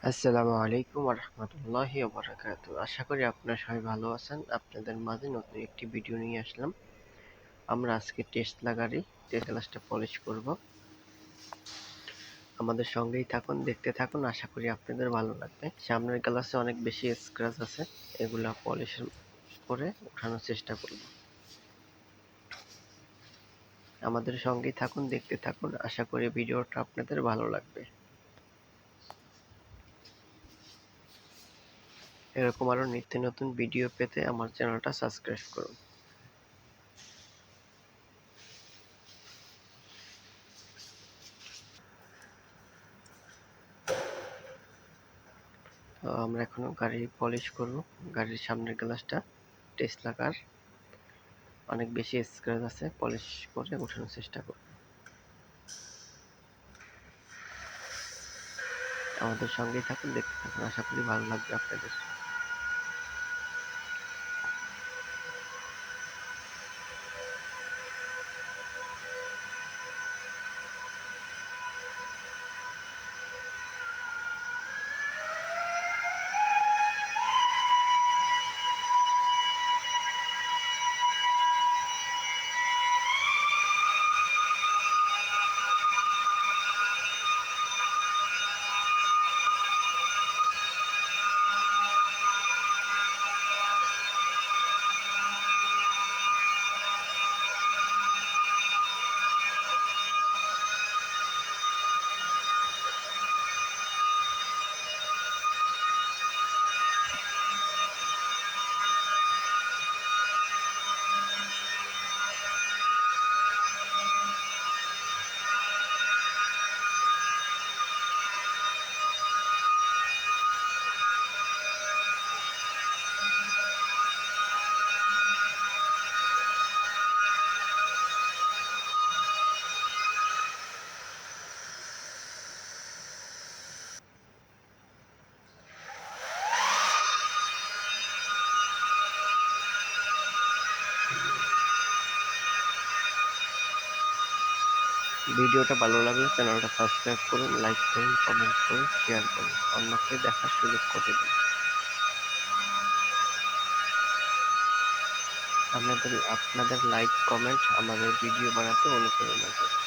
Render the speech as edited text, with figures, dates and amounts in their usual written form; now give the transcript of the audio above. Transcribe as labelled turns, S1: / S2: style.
S1: আসসালামু আলাইকুম ওয়া রাহমাতুল্লাহি ওয়া বারাকাতুহু। আশা করি আপনারা সবাই ভালো আছেন। আপনাদের মাঝে নতুন একটি ভিডিও নিয়ে আসলাম। আমরা আজকে টেসলা গাড়ি ক্লাসটা পলিশ করব। আমাদের সঙ্গেই থাকুন, দেখতে থাকুন। আশা করি আপনাদের ভালো লাগবে। সামনের গ্লাসে অনেক বেশি স্ক্র্যাচ আছে, এগুলা পলিশ করে ওঠানোর চেষ্টা করব। আমাদের সঙ্গেই থাকুন, দেখতে থাকুন। আশা করি ভিডিওটা আপনাদের ভালো লাগবে। এরকম আরো নিত্য নতুন ভিডিও পেতে আমার চ্যানেলটা সাবস্ক্রাইব করুন। তো আমরা এখন গাড়ি পলিশ করব। গাড়ির সামনের গ্লাসটা টেসলা কার, অনেক বেশি স্ক্র্যাচ আছে, পলিশ করে ওঠানোর চেষ্টা করব। আমাদের সঙ্গেই থাকুন, দেখতে থাকুন। আশা করি ভালো লাগবে আপনাদের। ভিডিওটা ভালো লাগলে চ্যানেলটা সাবস্ক্রাইব করুন, লাইক করুন, কমেন্ট করুন, শেয়ার করুন, অন্যকে দেখার সুযোগ করে দিন। আপনাদের লাইক কমেন্ট আমাদের ভিডিও বানাতে অনুপ্রেরণা দেয়।